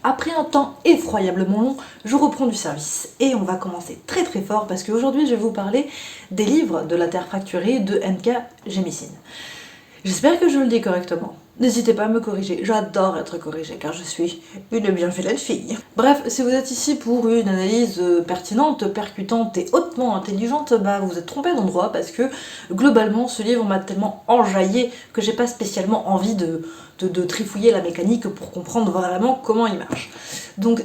Après un temps effroyablement long, je reprends du service. Et on va commencer très très fort parce qu'aujourd'hui je vais vous parler des livres de la Terre fracturée de N.K. Jemisin. J'espère que je le dis correctement. N'hésitez pas à me corriger, j'adore être corrigée car je suis une bienfaitante fille. Bref, si vous êtes ici pour une analyse pertinente, percutante et hautement intelligente, bah vous êtes trompé d'endroit parce que globalement ce livre m'a tellement enjaillé que j'ai pas spécialement envie de trifouiller la mécanique pour comprendre vraiment comment il marche. Donc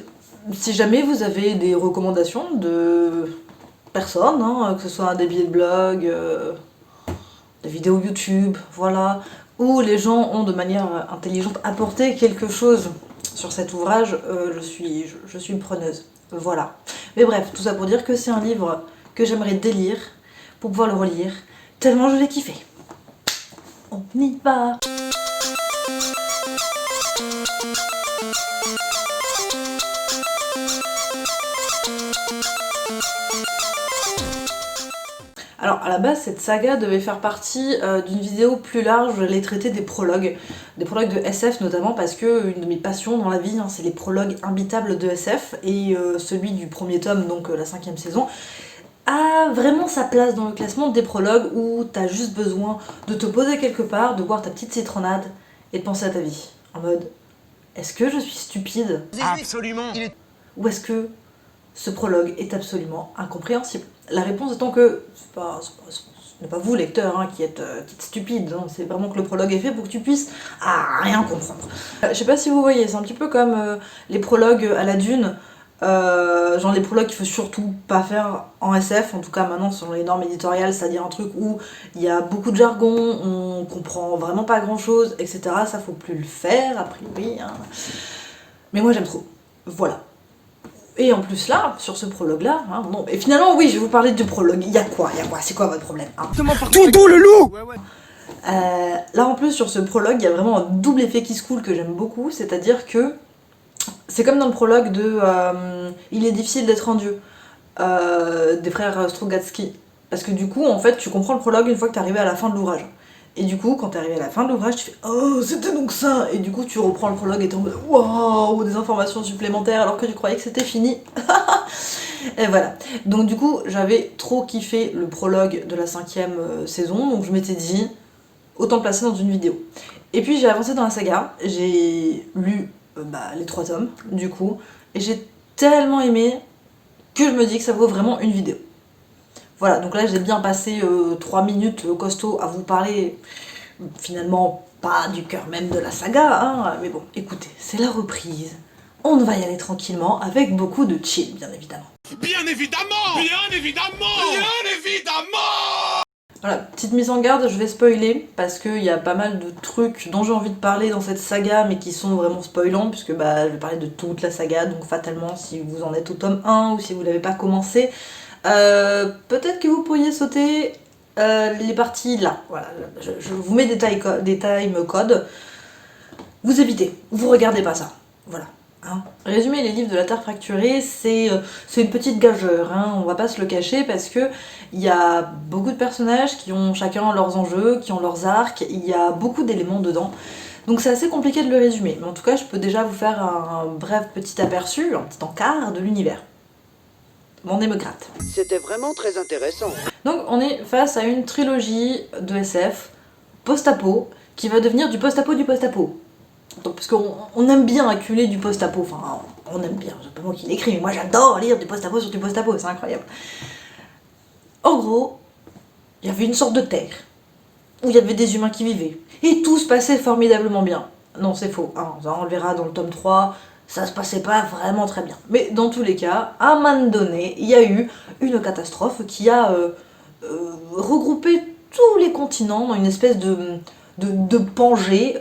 si jamais vous avez des recommandations de personnes, que ce soit des billets de blog, des vidéos YouTube, voilà, où les gens ont de manière intelligente apporté quelque chose sur cet ouvrage, je suis preneuse. Voilà. Mais bref, tout ça pour dire que c'est un livre que j'aimerais délire pour pouvoir le relire, tellement je l'ai kiffé. On y va! Alors à la base cette saga devait faire partie d'une vidéo plus large, je l'ai traité des prologues de SF notamment parce que une de mes passions dans la vie c'est les prologues imbitables de SF et celui du premier tome, donc la 5e saison, a vraiment sa place dans le classement des prologues où t'as juste besoin de te poser quelque part, de boire ta petite citronnade et de penser à ta vie. En mode, est-ce que je suis stupide ? Absolument. Ou est-ce que ce prologue est absolument incompréhensible? La réponse étant que ce n'est pas vous, lecteur, qui êtes stupide, c'est vraiment que le prologue est fait pour que tu puisses rien comprendre. Je sais pas si vous voyez, c'est un petit peu comme les prologues à la Dune, genre les prologues qu'il faut surtout pas faire en SF, en tout cas maintenant selon les normes éditoriales, c'est-à-dire un truc où il y a beaucoup de jargon, on comprend vraiment pas grand-chose, etc. Ça faut plus le faire, a priori. Mais moi j'aime trop. Voilà. Et en plus là, sur ce prologue-là, non. Et finalement, oui, je vais vous parler du prologue. Il y a quoi? C'est quoi votre problème Tonton le loup. Là en plus, sur ce prologue, il y a vraiment un double effet qui se coule que j'aime beaucoup, c'est-à-dire que c'est comme dans le prologue de Il est difficile d'être un dieu, des frères Strugatsky. Parce que du coup, en fait, tu comprends le prologue une fois que t'es arrivé à la fin de l'ouvrage. Et du coup, quand t'es arrivé à la fin de l'ouvrage, tu fais oh, c'était donc ça! Et du coup, tu reprends le prologue et t'es en mode waouh, des informations supplémentaires alors que tu croyais que c'était fini. Et voilà. Donc, du coup, j'avais trop kiffé le prologue de la 5e saison, donc je m'étais dit autant le placer dans une vidéo. Et puis, j'ai avancé dans la saga, j'ai lu les 3 tomes, du coup, et j'ai tellement aimé que je me dis que ça vaut vraiment une vidéo. Voilà, donc là j'ai bien passé 3 minutes costaud à vous parler, finalement pas du cœur même de la saga, mais bon, écoutez, c'est la reprise, on va y aller tranquillement, avec beaucoup de chill, bien évidemment. Bien évidemment. Bien évidemment. Bien évidemment. Voilà, petite mise en garde, je vais spoiler, parce qu'il y a pas mal de trucs dont j'ai envie de parler dans cette saga, mais qui sont vraiment spoilants, puisque je vais parler de toute la saga, donc fatalement, si vous en êtes au tome 1, ou si vous l'avez pas commencé, peut-être que vous pourriez sauter les parties là. Voilà, je vous mets des time codes. Vous évitez, vous regardez pas ça. Voilà. Résumer les livres de la Terre fracturée, c'est une petite gageure, on va pas se le cacher parce que il y a beaucoup de personnages qui ont chacun leurs enjeux, qui ont leurs arcs, il y a beaucoup d'éléments dedans. Donc c'est assez compliqué de le résumer, mais en tout cas je peux déjà vous faire un bref petit aperçu, un petit encart de l'univers. Mon nez me gratte. C'était vraiment très intéressant. Donc on est face à une trilogie de SF post-apo qui va devenir du post-apo du post-apo. Donc, parce qu'on aime bien acculer du post-apo, enfin on aime bien, c'est pas moi qui l'écris, mais moi j'adore lire du post-apo sur du post-apo, c'est incroyable. En gros, il y avait une sorte de terre où il y avait des humains qui vivaient et tout se passait formidablement bien. Non, c'est faux, on le verra dans le tome 3. Ça se passait pas vraiment très bien. Mais dans tous les cas, à un moment donné, il y a eu une catastrophe qui a regroupé tous les continents dans une espèce de Pangée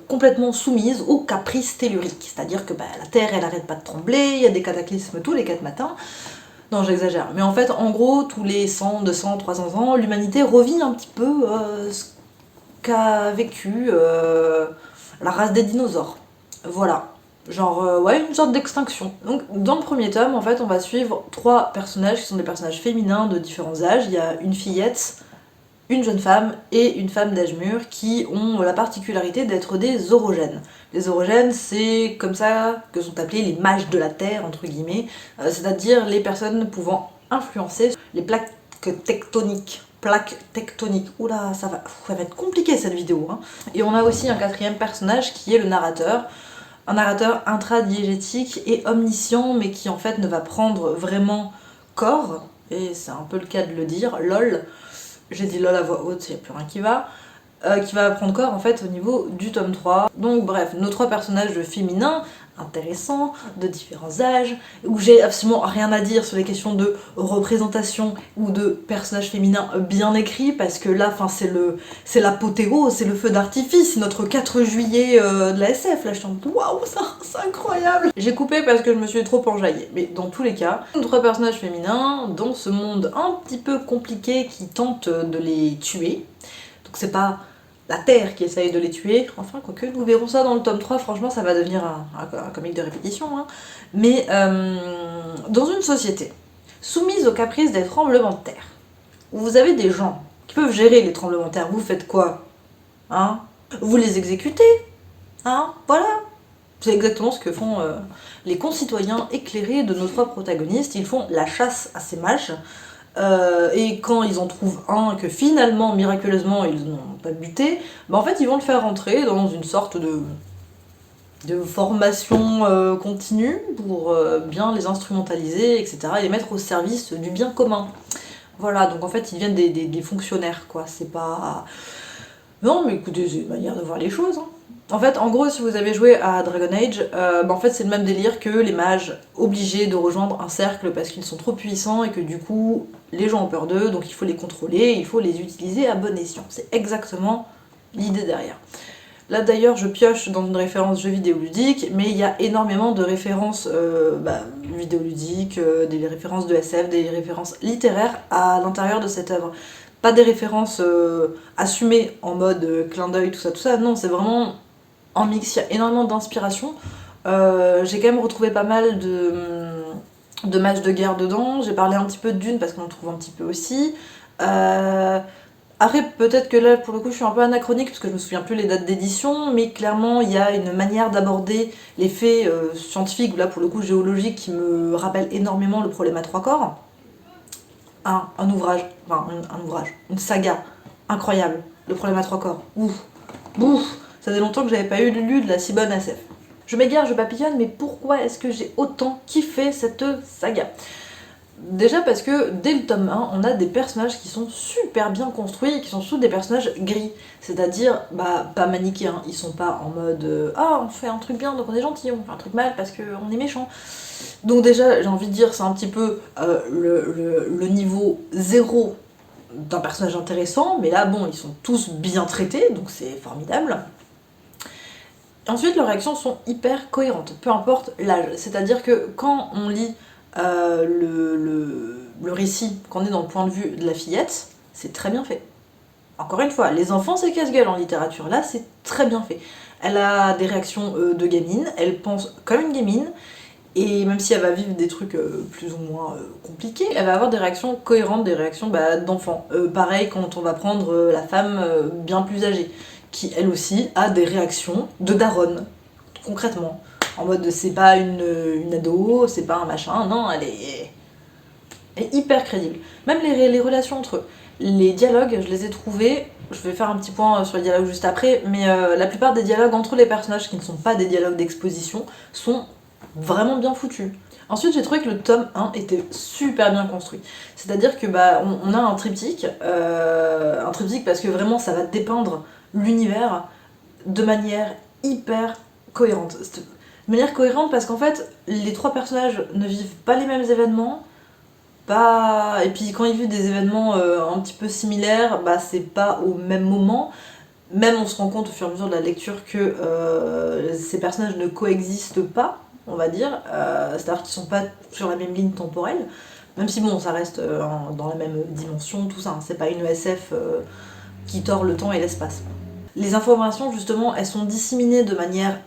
complètement soumise aux caprices telluriques. C'est-à-dire que la Terre, elle arrête pas de trembler, il y a des cataclysmes tous les 4 matins. Non, j'exagère. Mais en fait, en gros, tous les 100, 200, 300 ans, l'humanité revit un petit peu ce qu'a vécu la race des dinosaures. Voilà. Genre, une sorte d'extinction. Donc, dans le premier tome, en fait, on va suivre 3 personnages qui sont des personnages féminins de différents âges. Il y a une fillette, une jeune femme et une femme d'âge mûr qui ont la particularité d'être des orogènes. Les orogènes, c'est comme ça que sont appelés les mages de la Terre, entre guillemets, c'est-à-dire les personnes pouvant influencer les plaques tectoniques. Oula, ça va être compliqué cette vidéo. Hein. Et on a aussi un quatrième personnage qui est le narrateur. Un narrateur intradiégétique et omniscient, mais qui en fait ne va prendre vraiment corps, et c'est un peu le cas de le dire, lol, j'ai dit lol à voix haute, il n'y a plus rien qui va prendre corps en fait au niveau du tome 3. Donc bref, nos 3 personnages féminins, intéressants, de différents âges, où j'ai absolument rien à dire sur les questions de représentation ou de personnages féminins bien écrits, parce que là, c'est l'apothéose, c'est le feu d'artifice, c'est notre 4 juillet de la SF, là je suis en mode waouh, c'est incroyable. J'ai coupé parce que je me suis trop enjaillée, mais dans tous les cas, 3 personnages féminins dans ce monde un petit peu compliqué qui tente de les tuer, donc c'est pas la Terre qui essaye de les tuer, enfin quoique nous verrons ça dans le tome 3, franchement ça va devenir un comique de répétition, hein. Mais dans une société soumise aux caprices des tremblements de terre, où vous avez des gens qui peuvent gérer les tremblements de terre, vous faites quoi? Hein? Vous les exécutez? Hein? Voilà. C'est exactement ce que font les concitoyens éclairés de nos 3 protagonistes, ils font la chasse à ces mages. Et quand ils en trouvent un que finalement, miraculeusement, ils n'ont pas buté, bah en fait ils vont le faire rentrer dans une sorte de formation continue pour bien les instrumentaliser, etc. et les mettre au service du bien commun. Voilà, donc en fait ils deviennent des fonctionnaires, quoi, c'est pas... Non mais écoutez, c'est une manière de voir les choses, hein. En fait, en gros, si vous avez joué à Dragon Age, en fait c'est le même délire que les mages obligés de rejoindre un cercle parce qu'ils sont trop puissants et que du coup les gens ont peur d'eux, donc il faut les contrôler, il faut les utiliser à bon escient. C'est exactement l'idée derrière. Là d'ailleurs je pioche dans une référence jeu vidéo ludique, mais il y a énormément de références vidéoludiques, des références de SF, des références littéraires à l'intérieur de cette œuvre. Pas des références assumées en mode clin d'œil, tout ça, non, c'est vraiment en mix, il y a énormément d'inspiration. J'ai quand même retrouvé pas mal de matchs de guerre dedans, j'ai parlé un petit peu de Dune parce qu'on le trouve un petit peu aussi. Après, peut-être que là, pour le coup, je suis un peu anachronique parce que je me souviens plus les dates d'édition, mais clairement, il y a une manière d'aborder les faits scientifiques, ou là, pour le coup, géologiques, qui me rappelle énormément le problème à 3 corps. Un ouvrage, une saga incroyable, le problème à 3 corps. Ouf, ça faisait longtemps que j'avais pas lu de la si bonne SF. Je m'égare, je papillonne, mais pourquoi est-ce que j'ai autant kiffé cette saga? Déjà parce que dès le tome 1, on a des personnages qui sont super bien construits et qui sont surtout des personnages gris. C'est-à-dire, pas manichéens, ils sont pas en mode on fait un truc bien donc on est gentil, on fait un truc mal parce qu'on est méchant. Donc déjà, j'ai envie de dire, c'est un petit peu le niveau 0 d'un personnage intéressant, mais là, bon, ils sont tous bien traités, donc c'est formidable. Ensuite, leurs réactions sont hyper cohérentes, peu importe l'âge. C'est-à-dire que quand on lit le récit, quand on est dans le point de vue de la fillette, c'est très bien fait. Encore une fois, les enfants c'est casse-gueule en littérature, là c'est très bien fait. Elle a des réactions de gamine, elle pense comme une gamine, et même si elle va vivre des trucs plus ou moins compliqués, elle va avoir des réactions cohérentes, des réactions d'enfant. Pareil quand on va prendre la femme bien plus âgée, qui elle aussi a des réactions de daronne, concrètement. En mode c'est pas une ado, c'est pas un machin, non, elle est hyper crédible. Même les relations entre eux. Les dialogues, je les ai trouvés, je vais faire un petit point sur les dialogues juste après, mais la plupart des dialogues entre les personnages qui ne sont pas des dialogues d'exposition sont vraiment bien foutus. Ensuite, j'ai trouvé que le tome 1 était super bien construit. C'est-à-dire que on a un triptyque parce que vraiment ça va dépeindre l'univers de manière hyper cohérente. De manière cohérente parce qu'en fait, les 3 personnages ne vivent pas les mêmes événements, et puis quand ils vivent des événements un petit peu similaires, c'est pas au même moment. Même on se rend compte au fur et à mesure de la lecture que ces personnages ne coexistent pas, on va dire, c'est-à-dire qu'ils sont pas sur la même ligne temporelle, même si bon, ça reste dans la même dimension, tout ça, hein, c'est pas une ESF qui tord le temps et l'espace. Les informations, justement, elles sont disséminées de manière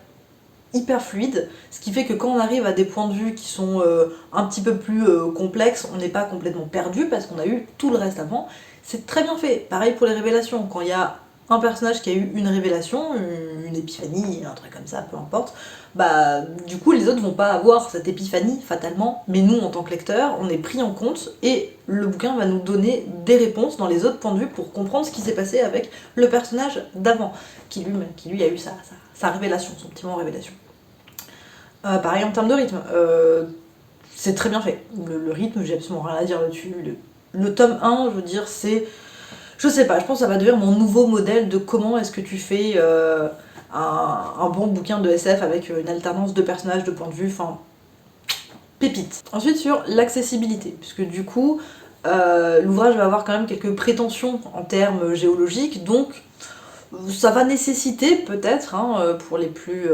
hyper fluide, ce qui fait que quand on arrive à des points de vue qui sont un petit peu plus complexes, on n'est pas complètement perdu parce qu'on a eu tout le reste avant, c'est très bien fait. Pareil pour les révélations, quand il y a un personnage qui a eu une révélation, une épiphanie, un truc comme ça, peu importe, bah du coup les autres vont pas avoir cette épiphanie fatalement, mais nous en tant que lecteurs, on est pris en compte et le bouquin va nous donner des réponses dans les autres points de vue pour comprendre ce qui s'est passé avec le personnage d'avant, qui lui a eu sa révélation, son petit moment révélation. Pareil en termes de rythme, c'est très bien fait. Le rythme, j'ai absolument rien à dire là-dessus. Le tome 1, je veux dire, c'est... Je sais pas, je pense que ça va devenir mon nouveau modèle de comment est-ce que tu fais un bon bouquin de SF avec une alternance de personnages, de points de vue, enfin... Pépite. Ensuite sur l'accessibilité, puisque du coup, l'ouvrage va avoir quand même quelques prétentions en termes géologiques, donc ça va nécessiter peut-être, pour les plus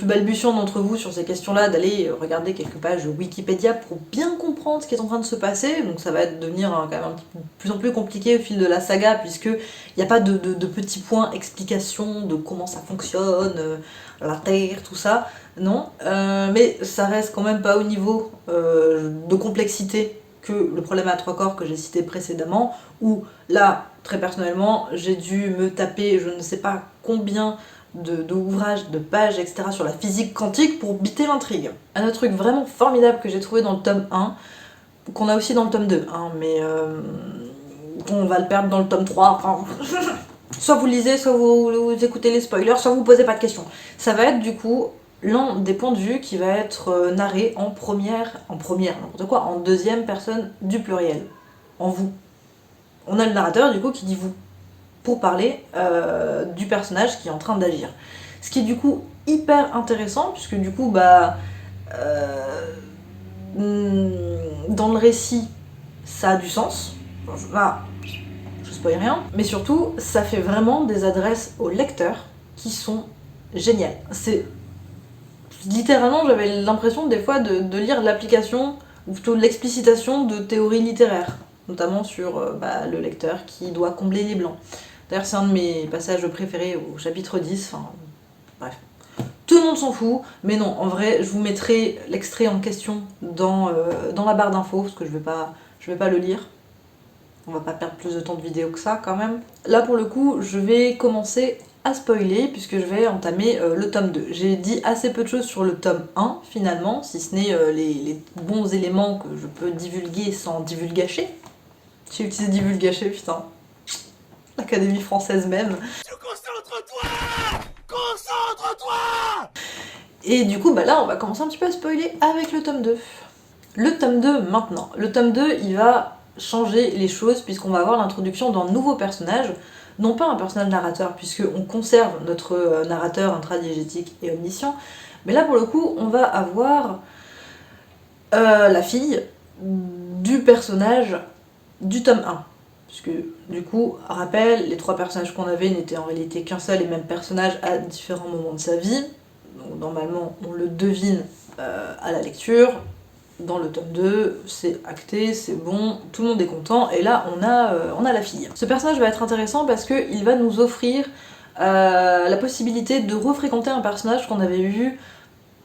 balbutiants d'entre vous sur ces questions-là, d'aller regarder quelques pages Wikipédia pour bien comprendre ce qui est en train de se passer, donc ça va devenir quand même de plus en plus compliqué au fil de la saga, puisqu'il n'y a pas de petits points explication de comment ça fonctionne, la Terre, tout ça, non, mais ça reste quand même pas au niveau de complexité que le problème à trois corps que j'ai cité précédemment, où là, très personnellement, j'ai dû me taper je ne sais pas combien d'ouvrages, de pages, etc. sur la physique quantique pour biter l'intrigue. Un autre truc vraiment formidable que j'ai trouvé dans le tome 1, qu'on a aussi dans le tome 2, mais on va le perdre dans le tome 3, enfin... soit vous lisez, soit vous écoutez les spoilers, soit vous posez pas de questions. Ça va être du coup l'un des points de vue qui va être narré en première, n'importe quoi, en deuxième personne du pluriel, en vous. On a le narrateur du coup qui dit vous, pour parler du personnage qui est en train d'agir. Ce qui est du coup hyper intéressant, puisque du coup, dans le récit, ça a du sens. Je spoil rien, mais surtout, ça fait vraiment des adresses aux lecteurs qui sont géniales. C'est... Littéralement, j'avais l'impression des fois de lire l'application, ou plutôt l'explicitation de théories littéraires, notamment sur le lecteur qui doit combler les blancs. D'ailleurs, c'est un de mes passages préférés au chapitre 10, enfin, bref. Tout le monde s'en fout, mais non, en vrai, je vous mettrai l'extrait en question dans la barre d'infos, parce que je vais pas le lire. On va pas perdre plus de temps de vidéo que ça, quand même. Là, pour le coup, je vais commencer à spoiler, puisque je vais entamer le tome 2. J'ai dit assez peu de choses sur le tome 1, finalement, si ce n'est les bons éléments que je peux divulguer sans divulgacher. J'ai utilisé divulgacher, putain. L'Académie française même. Concentre-toi! Concentre-toi! Et du coup, là, on va commencer un petit peu à spoiler avec le tome 2. Le tome 2, maintenant. Le tome 2, il va changer les choses, puisqu'on va avoir l'introduction d'un nouveau personnage, non pas un personnage narrateur, puisqu'on conserve notre narrateur intradiégétique et omniscient, mais là, pour le coup, on va avoir la fille du personnage du tome 1. Puisque, du coup, rappel, les trois personnages qu'on avait n'étaient en réalité qu'un seul et même personnage à différents moments de sa vie. Donc, normalement, on le devine à la lecture. Dans le tome 2, c'est acté, c'est bon, tout le monde est content, et là, on a la fille. Ce personnage va être intéressant parce qu'il va nous offrir la possibilité de refréquenter un personnage qu'on avait vu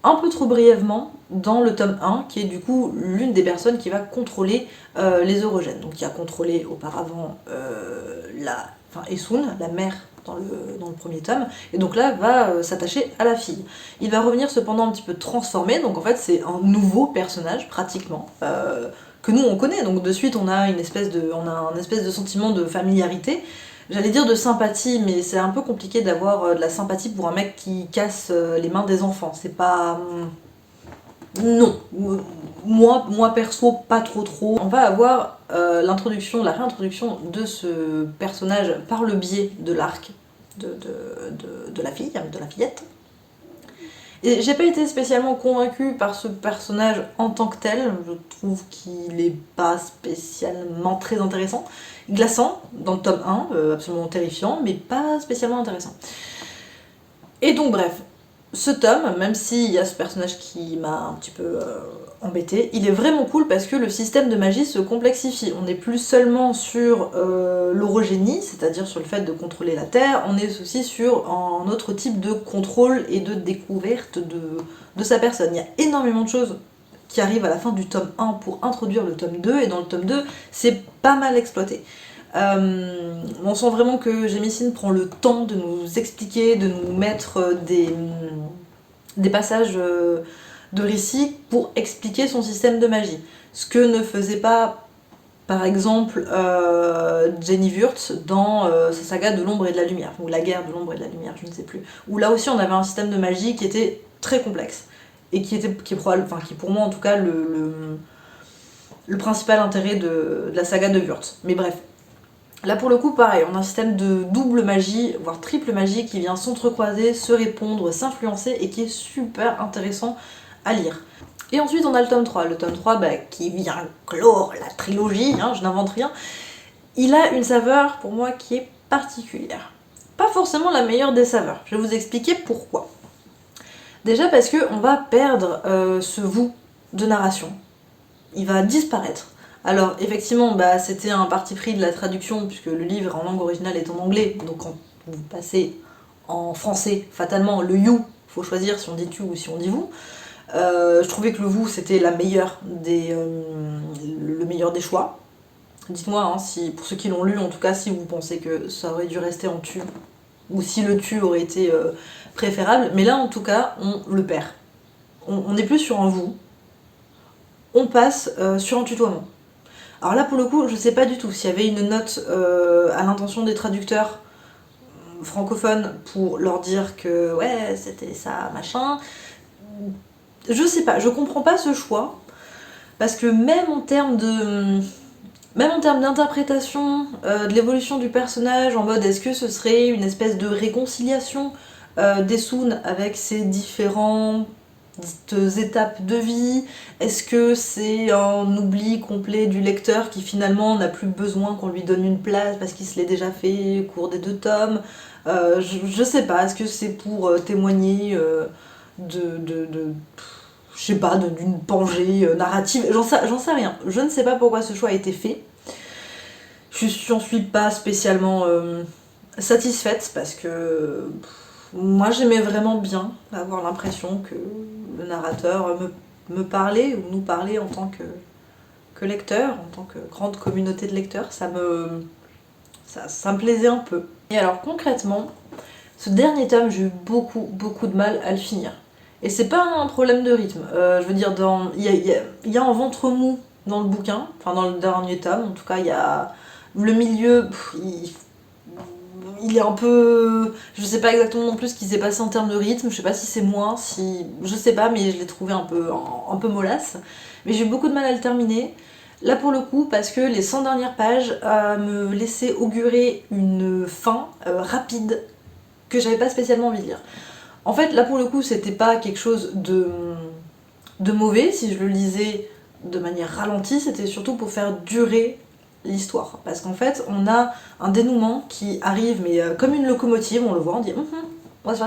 un peu trop brièvement dans le tome 1, qui est du coup l'une des personnes qui va contrôler les orogènes. Donc qui a contrôlé auparavant Esun, la mère dans le premier tome, et donc là va s'attacher à la fille. Il va revenir cependant un petit peu transformé, donc en fait c'est un nouveau personnage pratiquement, que nous on connaît, donc de suite on a un espèce de sentiment de familiarité. J'allais dire de sympathie, mais c'est un peu compliqué d'avoir de la sympathie pour un mec qui casse les mains des enfants. C'est pas... Non. Moi perso, pas trop. On va avoir la réintroduction de ce personnage par le biais de l'arc de la fille, de la fillette. Et j'ai pas été spécialement convaincue par ce personnage en tant que tel, je trouve qu'il est pas spécialement très intéressant. Glaçant, dans le tome 1, absolument terrifiant, mais pas spécialement intéressant. Et donc bref, ce tome, même s'il y a ce personnage qui m'a un petit peu embêté, il est vraiment cool parce que le système de magie se complexifie. On n'est plus seulement sur l'orogénie, c'est-à-dire sur le fait de contrôler la Terre, on est aussi sur un autre type de contrôle et de découverte de sa personne. Il y a énormément de choses qui arrivent à la fin du tome 1 pour introduire le tome 2, et dans le tome 2, c'est pas mal exploité. On sent vraiment que Gémissine prend le temps de nous expliquer, de nous mettre des passages de récit pour expliquer son système de magie. Ce que ne faisait pas, par exemple, Jenny Wurtz dans sa saga de l'ombre et de la lumière, ou la guerre de l'ombre et de la lumière, je ne sais plus. Où là aussi on avait un système de magie qui était très complexe, et qui est pour moi en tout cas le principal intérêt de la saga de Wurtz. Mais bref. Là pour le coup pareil, on a un système de double magie, voire triple magie qui vient s'entrecroiser, se répondre, s'influencer et qui est super intéressant à lire. Et ensuite on a le tome 3, qui vient clore la trilogie, je n'invente rien. Il a une saveur pour moi qui est particulière. Pas forcément la meilleure des saveurs, je vais vous expliquer pourquoi. Déjà parce qu'on va perdre ce vous de narration, il va disparaître. Alors effectivement, c'était un parti pris de la traduction, puisque le livre en langue originale est en anglais, donc quand vous passez en français, fatalement, le you, faut choisir si on dit tu ou si on dit vous. Je trouvais que le vous c'était le meilleur des choix. Dites-moi, si, pour ceux qui l'ont lu, en tout cas, si vous pensez que ça aurait dû rester en tu, ou si le tu aurait été préférable, mais là en tout cas, on le perd. On n'est plus sur un vous, on passe sur un tutoiement. Alors là pour le coup, je sais pas du tout s'il y avait une note à l'intention des traducteurs francophones pour leur dire que ouais c'était ça machin. Je sais pas, je comprends pas ce choix, parce que même en termes d'interprétation de l'évolution du personnage, en mode est-ce que ce serait une espèce de réconciliation d'Esun avec ses différentes étapes de vie, est-ce que c'est un oubli complet du lecteur qui finalement n'a plus besoin qu'on lui donne une place parce qu'il se l'est déjà fait au cours des 2 tomes, je sais pas, est-ce que c'est pour témoigner je sais pas, d'une pangée narrative, j'en sais rien, je ne sais pas pourquoi ce choix a été fait. J'en suis pas spécialement satisfaite, parce que moi j'aimais vraiment bien avoir l'impression que le narrateur me parlait, ou nous parlait en tant que lecteur, en tant que grande communauté de lecteurs, ça me plaisait un peu. Et alors concrètement, ce dernier tome, j'ai eu beaucoup de mal à le finir. Et c'est pas un problème de rythme, je veux dire, il y a un ventre mou dans le bouquin, enfin dans le dernier tome, en tout cas il y a le milieu, il est un peu... Je sais pas exactement non plus ce qui s'est passé en termes de rythme, je sais pas si c'est moi, je sais pas, mais je l'ai trouvé un peu mollasse. Mais j'ai eu beaucoup de mal à le terminer. Là pour le coup, parce que les 100 dernières pages me laissaient augurer une fin rapide que j'avais pas spécialement envie de lire. En fait, là pour le coup, c'était pas quelque chose de mauvais si je le lisais de manière ralentie, c'était surtout pour faire durer l'histoire. Parce qu'en fait, on a un dénouement qui arrive, mais comme une locomotive, on le voit, on dit on va se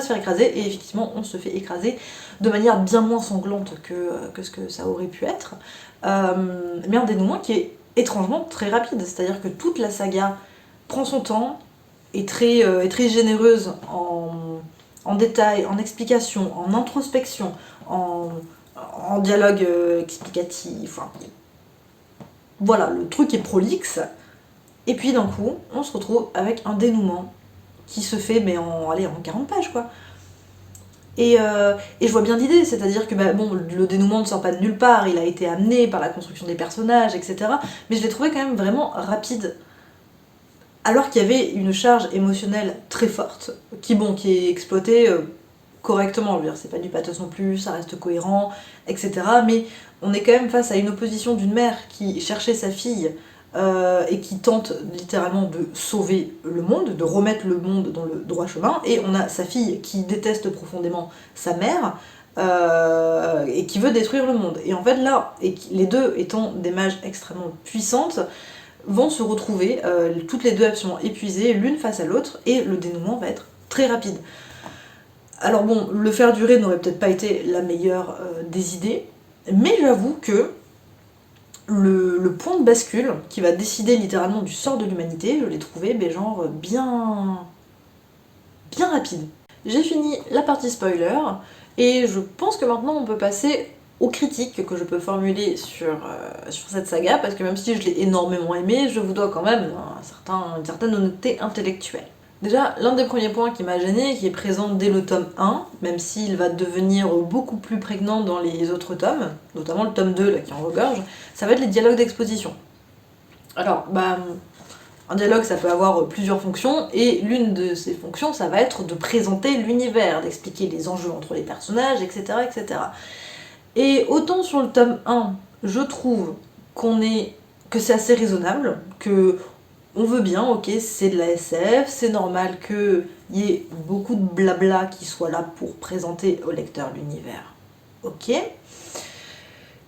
faire écraser, et effectivement, on se fait écraser de manière bien moins sanglante que ce que ça aurait pu être. Mais un dénouement qui est étrangement très rapide, c'est-à-dire que toute la saga prend son temps, est très généreuse en détails, en explications, en introspection, en dialogue explicatif. Voilà, le truc est prolixe, et puis d'un coup, on se retrouve avec un dénouement qui se fait en 40 pages quoi. Et je vois bien l'idée, c'est-à-dire que le dénouement ne sort pas de nulle part, il a été amené par la construction des personnages, etc. Mais je l'ai trouvé quand même vraiment rapide, alors qu'il y avait une charge émotionnelle très forte, qui est exploitée correctement, je veux dire, c'est pas du pathos non plus, ça reste cohérent, etc. Mais on est quand même face à une opposition d'une mère qui cherchait sa fille et qui tente littéralement de sauver le monde, de remettre le monde dans le droit chemin, et on a sa fille qui déteste profondément sa mère et qui veut détruire le monde. Et en fait là, les deux étant des mages extrêmement puissantes, vont se retrouver toutes les deux absolument épuisées l'une face à l'autre, et le dénouement va être très rapide. Alors bon, le faire durer n'aurait peut-être pas été la meilleure des idées, mais j'avoue que le point de bascule qui va décider littéralement du sort de l'humanité, je l'ai trouvé bien rapide. J'ai fini la partie spoiler, et je pense que maintenant on peut passer aux critiques que je peux formuler sur cette saga, parce que même si je l'ai énormément aimée, je vous dois quand même une certaine honnêteté intellectuelle. Déjà, l'un des premiers points qui m'a gêné, qui est présent dès le tome 1, même s'il va devenir beaucoup plus prégnant dans les autres tomes, notamment le tome 2 là, qui en regorge, ça va être les dialogues d'exposition. Alors, un dialogue ça peut avoir plusieurs fonctions, et l'une de ces fonctions ça va être de présenter l'univers, d'expliquer les enjeux entre les personnages, etc. etc. Et autant sur le tome 1, je trouve que c'est assez raisonnable, que on veut bien, ok, c'est de la SF, c'est normal qu'il y ait beaucoup de blabla qui soit là pour présenter au lecteur l'univers. Ok.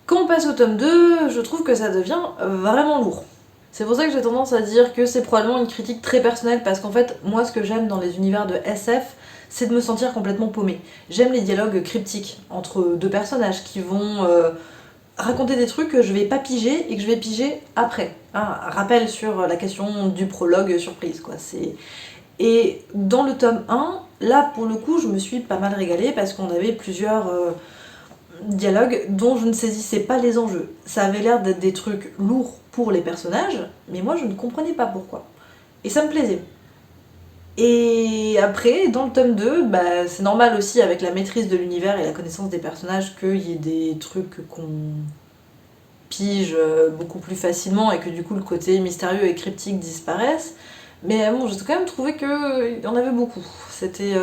Quand on passe au tome 2, je trouve que ça devient vraiment lourd. C'est pour ça que j'ai tendance à dire que c'est probablement une critique très personnelle, parce qu'en fait, moi ce que j'aime dans les univers de SF, c'est de me sentir complètement paumée. J'aime les dialogues cryptiques entre deux personnages qui vont raconter des trucs que je vais pas piger et que je vais piger après. Rappel sur la question du prologue surprise, quoi. Et dans le tome 1, là pour le coup, je me suis pas mal régalée parce qu'on avait plusieurs dialogues dont je ne saisissais pas les enjeux. Ça avait l'air d'être des trucs lourds pour les personnages, mais moi je ne comprenais pas pourquoi. Et ça me plaisait. Et après, dans le tome 2, c'est normal aussi avec la maîtrise de l'univers et la connaissance des personnages qu'il y ait des trucs qu'on pige beaucoup plus facilement et que du coup le côté mystérieux et cryptique disparaisse. Mais bon, j'ai quand même trouvé qu'il y en avait beaucoup. C'était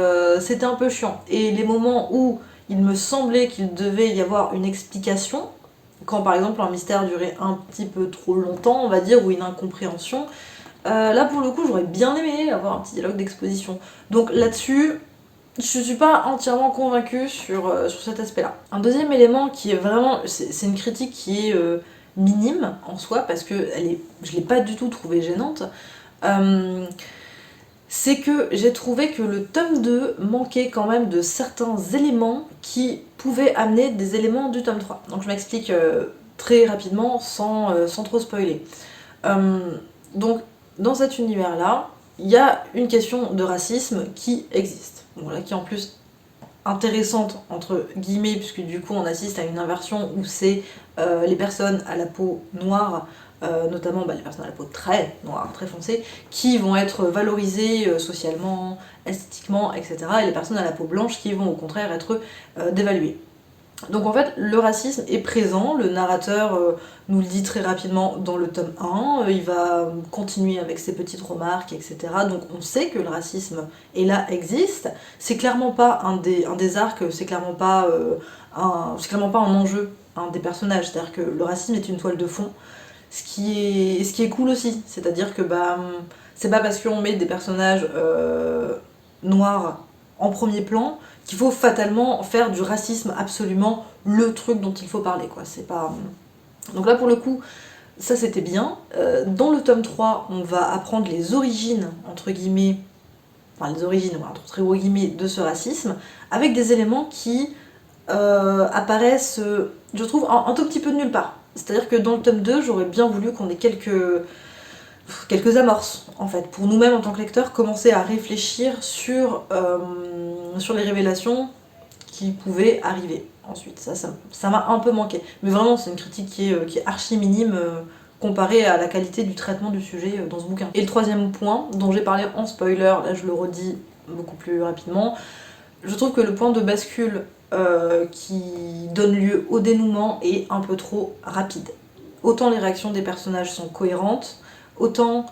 un peu chiant. Et les moments où il me semblait qu'il devait y avoir une explication, quand par exemple un mystère durait un petit peu trop longtemps, on va dire, ou une incompréhension, là pour le coup j'aurais bien aimé avoir un petit dialogue d'exposition. Donc là-dessus, je suis pas entièrement convaincue sur cet aspect-là. Un deuxième élément qui est vraiment... C'est une critique qui est minime en soi, parce que je l'ai pas du tout trouvée gênante. C'est que j'ai trouvé que le tome 2 manquait quand même de certains éléments qui pouvaient amener des éléments du tome 3. Donc je m'explique très rapidement sans trop spoiler. Donc dans cet univers-là, il y a une question de racisme qui existe. Bon, là, qui est en plus intéressante, entre guillemets, puisque du coup on assiste à une inversion où c'est les personnes à la peau noire, notamment les personnes à la peau très noire, très foncée, qui vont être valorisées socialement, esthétiquement, etc. Et les personnes à la peau blanche qui vont au contraire être dévaluées. Donc en fait, le racisme est présent, le narrateur nous le dit très rapidement dans le tome 1, il va continuer avec ses petites remarques, etc. Donc on sait que le racisme est là, existe. C'est clairement pas un des arcs, c'est clairement pas un enjeu des personnages, c'est-à-dire que le racisme est une toile de fond, ce qui est cool aussi, c'est-à-dire que c'est pas parce qu'on met des personnages noirs en premier plan qu'il faut fatalement faire du racisme absolument le truc dont il faut parler, quoi. C'est pas... Donc là, pour le coup, ça c'était bien. Dans le tome 3, on va apprendre les origines, entre guillemets, enfin les origines, entre très gros guillemets, de ce racisme, avec des éléments qui apparaissent, je trouve, un tout petit peu de nulle part. C'est-à-dire que dans le tome 2, j'aurais bien voulu qu'on ait quelques amorces, en fait, pour nous-mêmes en tant que lecteurs, commencer à réfléchir sur les révélations qui pouvaient arriver ensuite. Ça m'a un peu manqué. Mais vraiment, c'est une critique qui est archi minime comparée à la qualité du traitement du sujet dans ce bouquin. Et le troisième point, dont j'ai parlé en spoiler, là je le redis beaucoup plus rapidement, je trouve que le point de bascule qui donne lieu au dénouement est un peu trop rapide. Autant les réactions des personnages sont cohérentes, autant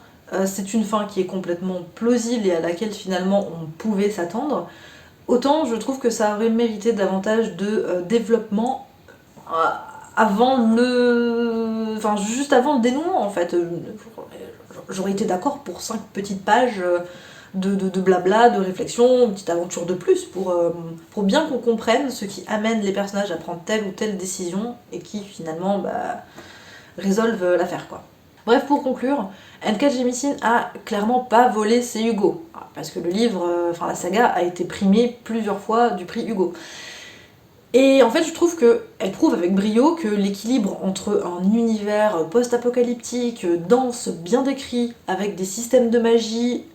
c'est une fin qui est complètement plausible et à laquelle finalement on pouvait s'attendre, autant je trouve que ça aurait mérité davantage de développement juste avant le dénouement en fait. J'aurais été d'accord pour 5 petites pages de blabla, de réflexion, une petite aventure de plus pour bien qu'on comprenne ce qui amène les personnages à prendre telle ou telle décision et qui finalement résolvent l'affaire, quoi. Bref, pour conclure, N.K. Jemisin a clairement pas volé ses Hugo, parce que le livre, la saga, a été primée plusieurs fois du prix Hugo. Et en fait, je trouve qu'elle prouve avec brio que l'équilibre entre un univers post-apocalyptique, dense, bien décrit, avec des systèmes de magie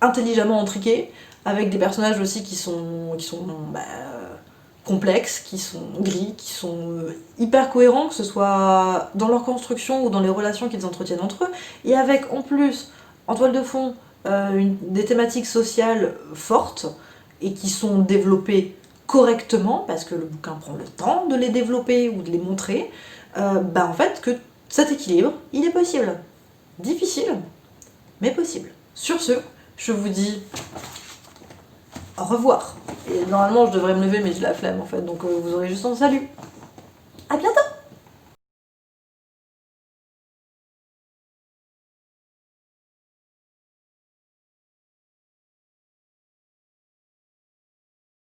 intelligemment intriqués, avec des personnages aussi qui sont complexes, qui sont gris, qui sont hyper cohérents, que ce soit dans leur construction ou dans les relations qu'ils entretiennent entre eux, et avec en plus, en toile de fond, des thématiques sociales fortes, et qui sont développées correctement, parce que le bouquin prend le temps de les développer ou de les montrer, en fait, que cet équilibre, il est possible. Difficile, mais possible. Sur ce, je vous dis au revoir. Et normalement, je devrais me lever, mais j'ai la flemme en fait, donc vous aurez juste un salut.